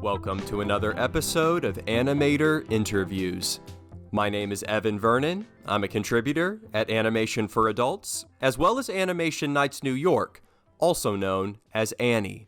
Welcome to another episode of Animator Interviews. My name is Evan Vernon. I'm a contributor at Animation for Adults, as well as Animation Nights New York, also known as ANNY.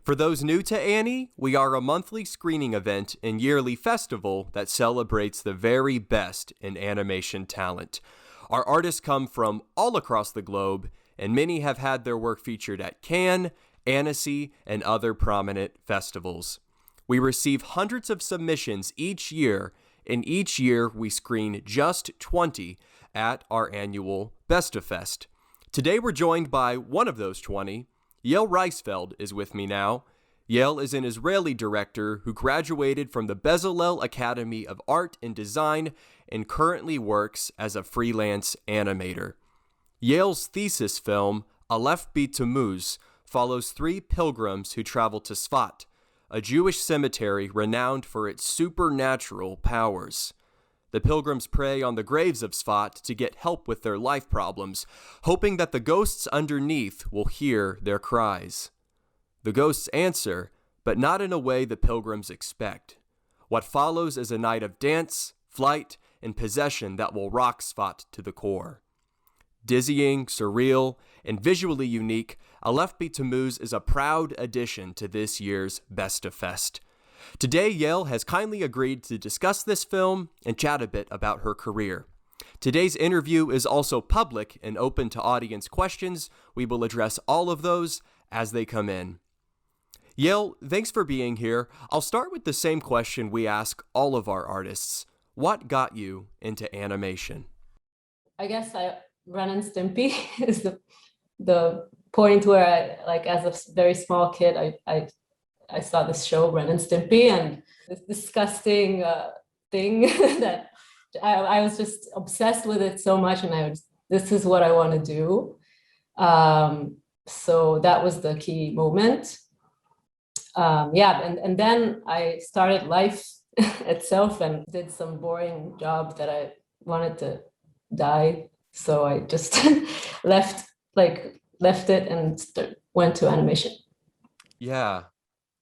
For those new to ANNY, we are a monthly screening event and yearly festival that celebrates the very best in animation talent. Our artists come from all across the globe, and many have had their work featured at Cannes, Annecy, and other prominent festivals. We receive hundreds of submissions each year, and each year we screen just 20 at our annual Best of Fest. Today we're joined by one of those 20. Yael Reisfeld is with me now. Yael is an Israeli director who graduated from the Bezalel Academy of Art and Design and currently works as a freelance animator. Yael's thesis film, ALEF B'TAMUZ, follows three pilgrims who travel to Zefat, a Jewish cemetery renowned for its supernatural powers. The pilgrims pray on the graves of Zefat to get help with their life problems, hoping that the ghosts underneath will hear their cries. The ghosts answer, but not in a way the pilgrims expect. What follows is a night of dance, flight, and possession that will rock Zefat to the core. Dizzying, surreal, and visually unique, ALEF B'TAMUZ is a proud addition to this year's Best of Fest. Today, Yael has kindly agreed to discuss this film and chat a bit about her career. Today's interview is also public and open to audience questions. We will address all of those as they come in. Yael, thanks for being here. I'll start with the same question we ask all of our artists. What got you into animation? I guess Ren and Stimpy is the point where I, as a very small kid, I saw this show, Ren and Stimpy, and this disgusting thing that I was just obsessed with it so much, and this is what I want to do. So that was the key moment. And then I started life itself and did some boring job that I wanted to die. So I just left it and went to animation. Yeah.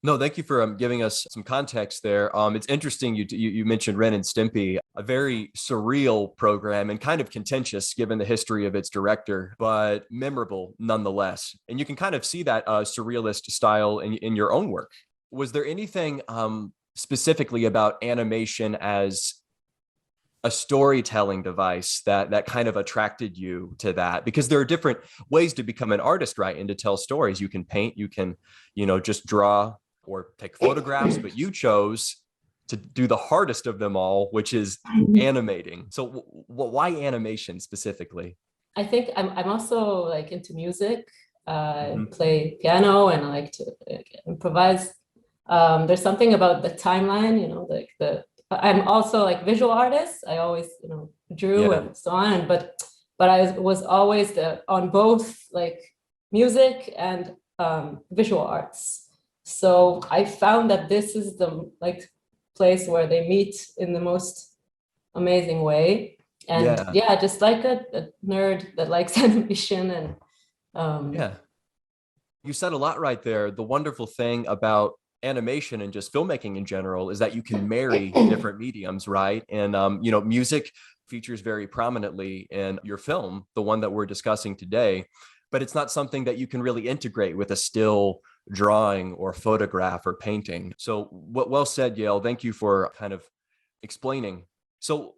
No, thank you for giving us some context there. It's interesting you mentioned Ren and Stimpy, a very surreal program and kind of contentious given the history of its director, but memorable nonetheless. And you can kind of see that surrealist style in your own work. Was there anything specifically about animation as a storytelling device that kind of attracted you to that? Because there are different ways to become an artist, right? And to tell stories. You can paint, you can, just draw or take photographs, but you chose to do the hardest of them all, which is animating. So why animation specifically? I think I'm also into music. I play piano and I like to improvise. There's something about the timeline, I'm also visual artist. I always, drew and so on, but I was always on both music and visual arts. So I found that this is the place where they meet in the most amazing way. And just like a nerd that likes animation and You said a lot right there. The wonderful thing about animation and just filmmaking in general is that you can marry different mediums, right? And music features very prominently in your film, the one that we're discussing today, but it's not something that you can really integrate with a still drawing or photograph or painting. So well said, Yael. Thank you for kind of explaining. So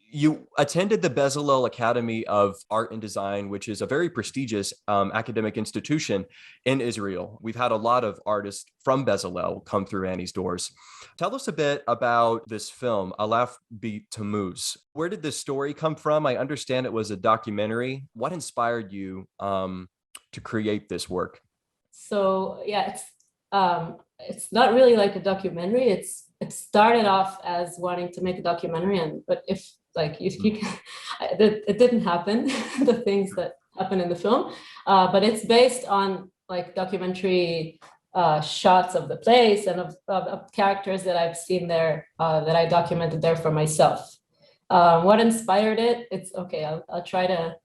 you attended the Bezalel Academy of Art and Design, which is a very prestigious academic institution in Israel. We've had a lot of artists from Bezalel come through ANNY's doors. Tell us a bit about this film, ALEF B'TAMUZ. Where did this story come from? I understand it was a documentary. What inspired you to create this work? So it's not really like a documentary. It started off as wanting to make a documentary, but if you can, it didn't happen, the things that happen in the film, but it's based on documentary shots of the place and of characters that I've seen there, that I documented there for myself. What inspired it? It's okay. I'll try to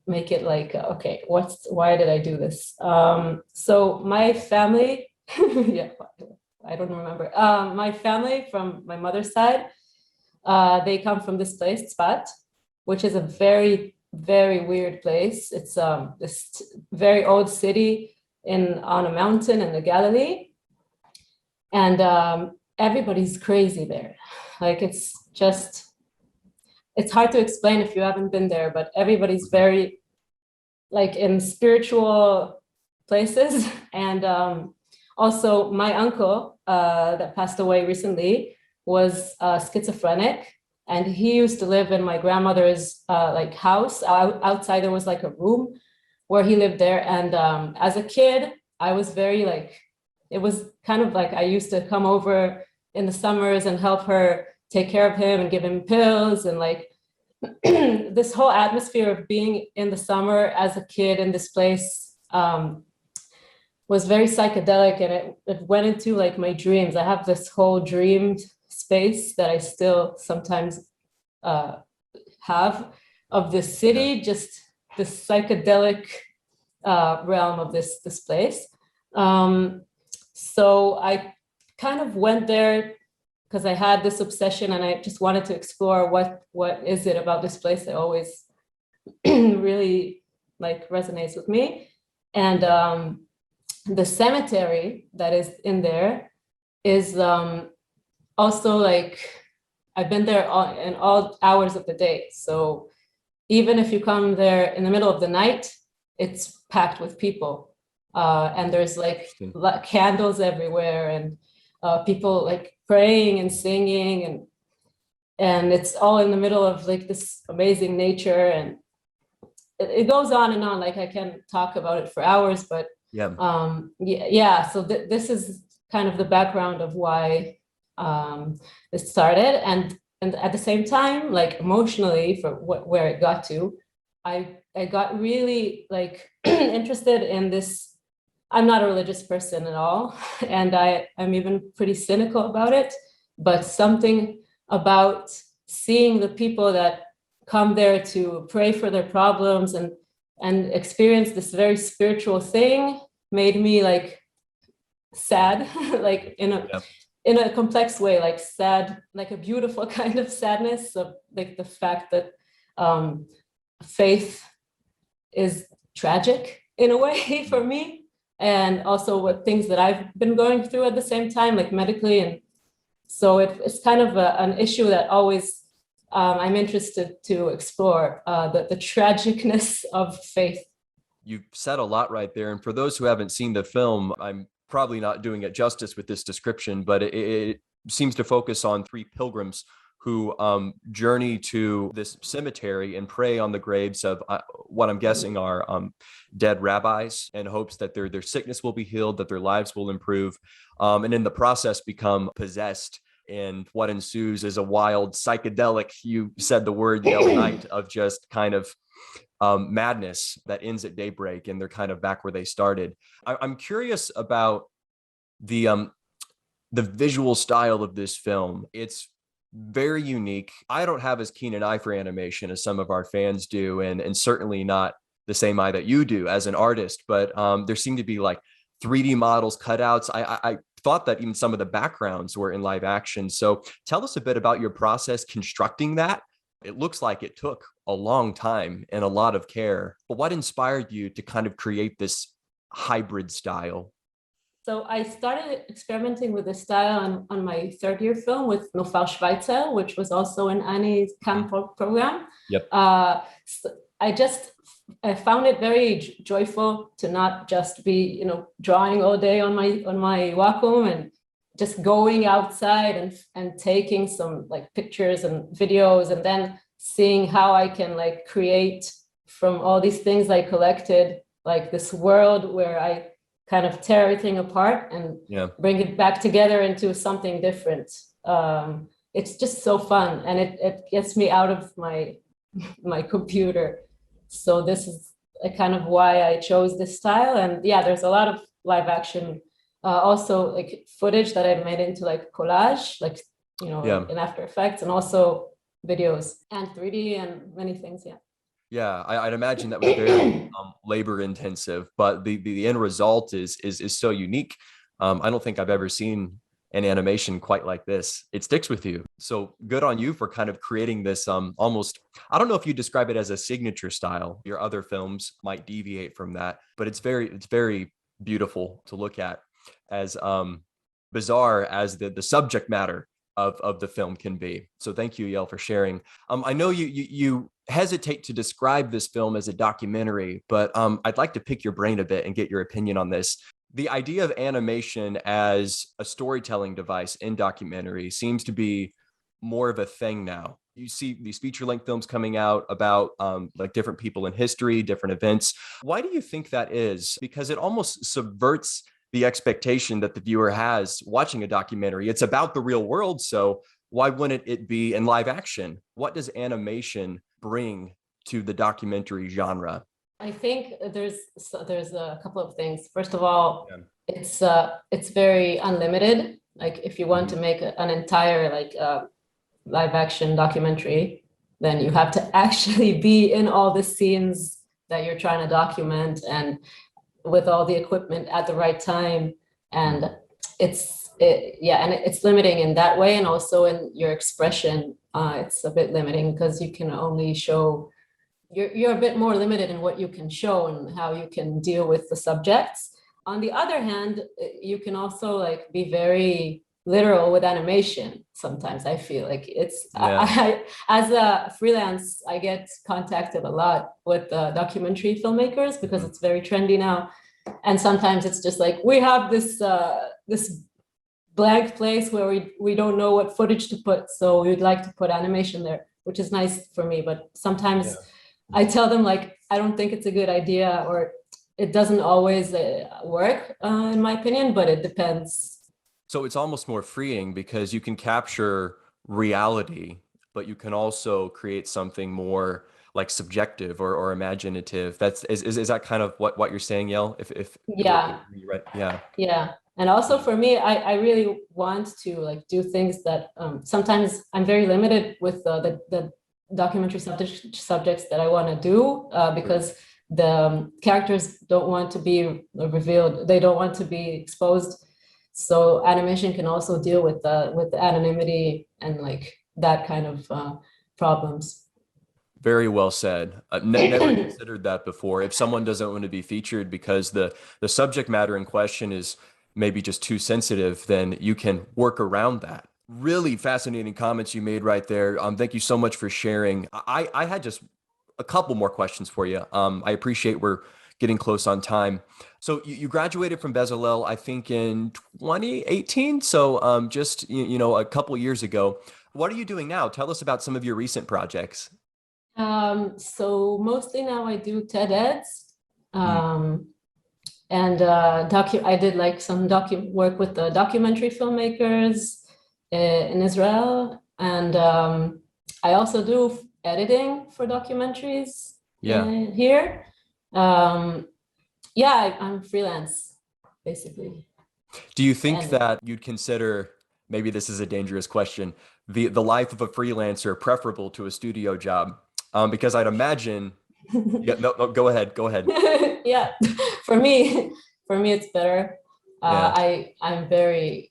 make it why did I do this? So my family, I don't remember. My family from my mother's side, they come from this place, Zefat, which is a very, very weird place. It's this very old city on a mountain in the Galilee. And everybody's crazy there. Like it's hard to explain if you haven't been there, but everybody's very like in spiritual places. And also my uncle that passed away recently was schizophrenic, and he used to live in my grandmother's like house. Outside there was like a room where he lived there. And as a kid, I was very like, it was kind of like I used to come over in the summers and help her take care of him and give him pills. And like this whole atmosphere of being in the summer as a kid in this place was very psychedelic, and it went into like my dreams. I have this whole dreamed space that I still sometimes have of this city, just this psychedelic realm of this place. So I kind of went there because I had this obsession, and I just wanted to explore what is it about this place that always really like resonates with me. And the cemetery that is in there is also like, I've been there in all hours of the day. So even if you come there in the middle of the night, it's packed with people. And there's like candles everywhere, and people like praying and singing, and it's all in the middle of like this amazing nature. And it goes on and on. Like I can talk about it for hours, but so this is kind of the background of why it started. And at the same time, like emotionally, for where it got to, I got really like interested in this. I'm not a religious person at all, and I'm even pretty cynical about it, but something about seeing the people that come there to pray for their problems and experience this very spiritual thing made me like sad, like in a complex way, like sad, like a beautiful kind of sadness of like the fact that faith is tragic in a way for me. And also what things that I've been going through at the same time, like medically. And so it's kind of an issue that always I'm interested to explore, the tragicness of faith. You've said a lot right there. And for those who haven't seen the film, I'm probably not doing it justice with this description, but it seems to focus on three pilgrims who journey to this cemetery and pray on the graves of what I'm guessing are dead rabbis, in hopes that their sickness will be healed, that their lives will improve, and in the process become possessed. And what ensues is a wild psychedelic, you said the word, yellow night of just kind of madness that ends at daybreak, and they're kind of back where they started. I'm curious about the visual style of this film. It's very unique. I don't have as keen an eye for animation as some of our fans do, and certainly not the same eye that you do as an artist, but there seem to be like 3D models, cutouts. I thought that even some of the backgrounds were in live action. So tell us a bit about your process constructing that. It looks like it took a long time and a lot of care, but what inspired you to kind of create this hybrid style? So I started experimenting with this style on my third year film with Nofar Schweitzer, which was also an ANNY camp program. Yep. So I found it very joyful to not just be, drawing all day on my Wacom and just going outside and taking some like pictures and videos, and then seeing how I can like create from all these things I collected, like this world where I kind of tear everything apart and bring it back together into something different. It's just so fun, and it gets me out of my computer. So this is kind of why I chose this style. And there's a lot of live action, also like footage that I made into like collage, like, in After Effects, and also videos and 3D and many things. Yeah, I'd imagine that was very labor intensive, but the end result is so unique. I don't think I've ever seen in animation quite like this, it sticks with you. So good on you for kind of creating this almost, I don't know if you describe it as a signature style. Your other films might deviate from that, but it's very beautiful to look at, as bizarre as the subject matter of the film can be. So thank you, Yael, for sharing. I know you hesitate to describe this film as a documentary, but I'd like to pick your brain a bit and get your opinion on this. The idea of animation as a storytelling device in documentary seems to be more of a thing now. You see these feature-length films coming out about like different people in history, different events. Why do you think that is? Because it almost subverts the expectation that the viewer has watching a documentary. It's about the real world, so why wouldn't it be in live action? What does animation bring to the documentary genre? I think there's a couple of things. First of all, it's very unlimited. Like if you want to make an entire live action documentary, then you have to actually be in all the scenes that you're trying to document and with all the equipment at the right time. And it's limiting in that way, and also in your expression, it's a bit limiting because you can only show. You're a bit more limited in what you can show and how you can deal with the subjects. On the other hand, you can also like be very literal with animation. Sometimes I feel like it's, I, as a freelance, I get contacted a lot with documentary filmmakers because it's very trendy now. And sometimes it's just like, we have this blank place where we don't know what footage to put. So we'd like to put animation there, which is nice for me. But sometimes I tell them like, I don't think it's a good idea, or it doesn't always work in my opinion, but it depends. So it's almost more freeing because you can capture reality, but you can also create something more like subjective or imaginative. Is that kind of what you're saying, Yael? Yeah. And also for me, I really want to like do things that sometimes I'm very limited with the documentary subjects that I want to do because the characters don't want to be revealed. They don't want to be exposed. So animation can also deal with the anonymity and like that kind of problems. Very well said. Never considered that before. If someone doesn't want to be featured because the subject matter in question is maybe just too sensitive, then you can work around that. Really fascinating comments you made right there. Thank you so much for sharing. I had just a couple more questions for you. I appreciate we're getting close on time. So you graduated from Bezalel, I think in 2018. So just a couple years ago. What are you doing now? Tell us about some of your recent projects. So mostly now I do TED Eds. And I did like some work with the documentary filmmakers in Israel, and I also do editing for documentaries here. I'm freelance basically. Do you think that you'd consider, maybe this is a dangerous question, the life of a freelancer preferable to a studio job? Because I'd imagine. No, go ahead. Yeah, for me it's better. I'm very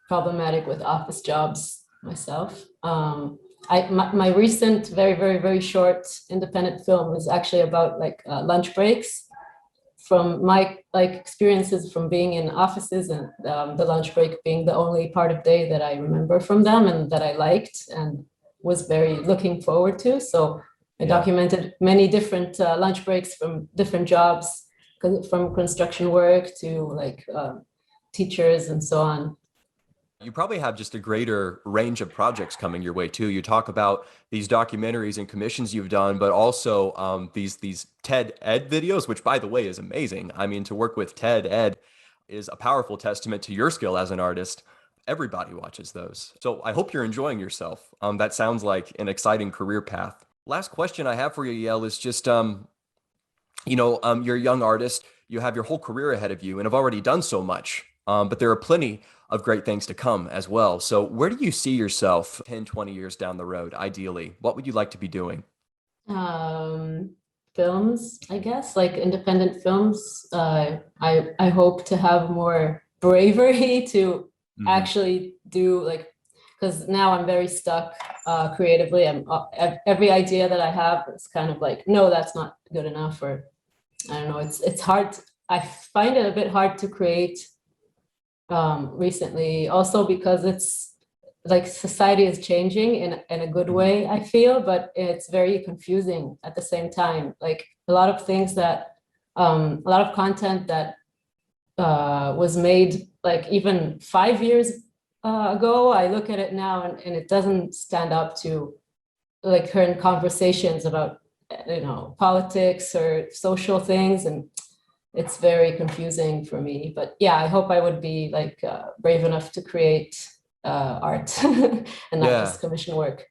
problematic with office jobs myself. My recent very short independent film is actually about like lunch breaks from my like experiences from being in offices, and the lunch break being the only part of day that I remember from them and that I liked and was very looking forward to. So I documented many different lunch breaks from different jobs, from construction work to like teachers and so on. You probably have just a greater range of projects coming your way too. You talk about these documentaries and commissions you've done, but also these TED Ed videos, which by the way is amazing. I mean, to work with TED Ed is a powerful testament to your skill as an artist. Everybody watches those. So I hope you're enjoying yourself. That sounds like an exciting career path. Last question I have for you, Yael, is just, you're a young artist. You have your whole career ahead of you and have already done so much. But there are plenty of great things to come as well. So where do you see yourself 10, 20 years down the road, ideally? What would you like to be doing? Films, I guess, like independent films. I hope to have more bravery to actually do like, because now I'm very stuck creatively. Every idea that I have is kind of like, no, that's not good enough, or I don't know. It's hard. I find it a bit hard to create recently, also because it's like society is changing in a good way, I feel, but it's very confusing at the same time. Like a lot of things that, a lot of content that was made like even 5 years ago, I look at it now and it doesn't stand up to like current conversations about, you know, politics or social things, and it's very confusing for me. But yeah, I hope I would be like brave enough to create art and not just commission work.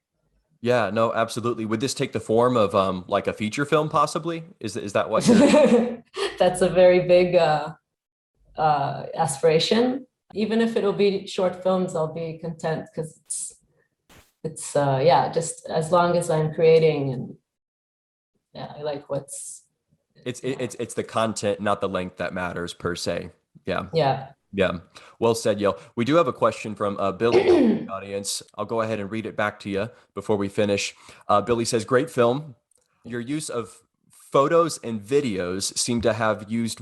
Yeah, no, absolutely. Would this take the form of like a feature film possibly? Is that what you're... That's a very big aspiration. Even if it'll be short films, I'll be content, because it's yeah, just as long as I'm creating, and yeah, I like what's... It's the content, not the length, that matters per se. Yeah. Yeah. Yeah. Well said, Yael. We do have a question from Billy in the audience. I'll go ahead and read it back to you before we finish. Billy says, great film. Your use of photos and videos seem to have used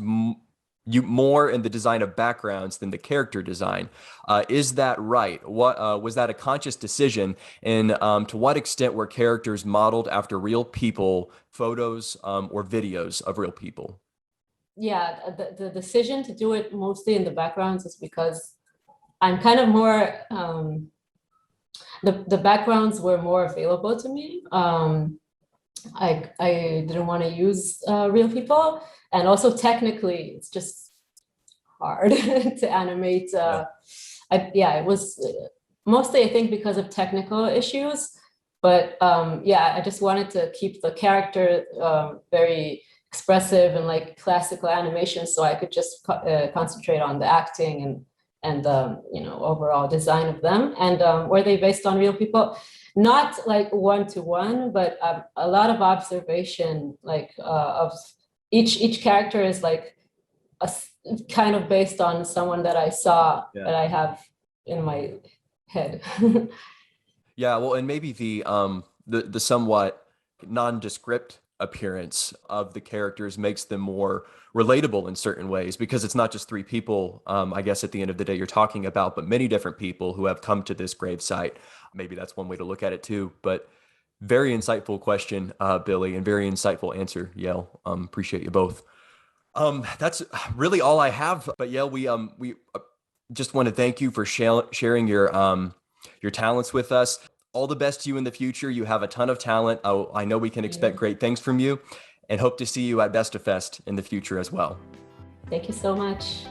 you more in the design of backgrounds than the character design. Is that right? What was that a conscious decision? And to what extent were characters modeled after real people, photos or videos of real people? Yeah, the decision to do it mostly in the backgrounds is because I'm kind of more, the backgrounds were more available to me. I didn't want to use real people, and also technically it's just hard to animate. It was mostly, I think, because of technical issues, but yeah, I just wanted to keep the character very expressive and like classical animation, so I could just concentrate on the acting and you know, overall design of them. And were they based on real people? Not like one-to-one, but a lot of observation, like of each character is like kind of based on someone that I saw, that I have in my head. Yeah, well, and maybe the somewhat nondescript appearance of the characters makes them more relatable in certain ways, because it's not just three people, I guess at the end of the day you're talking about, but many different people who have come to this gravesite. Maybe that's one way to look at it too. But very insightful question, Billy, and very insightful answer, Yael. Appreciate you both. That's really all I have. But Yael, we just want to thank you for sharing your talents with us. All the best to you in the future. You have a ton of talent. I know we can expect great things from you, and hope to see you at Best of Fest in the future as well. Thank you so much.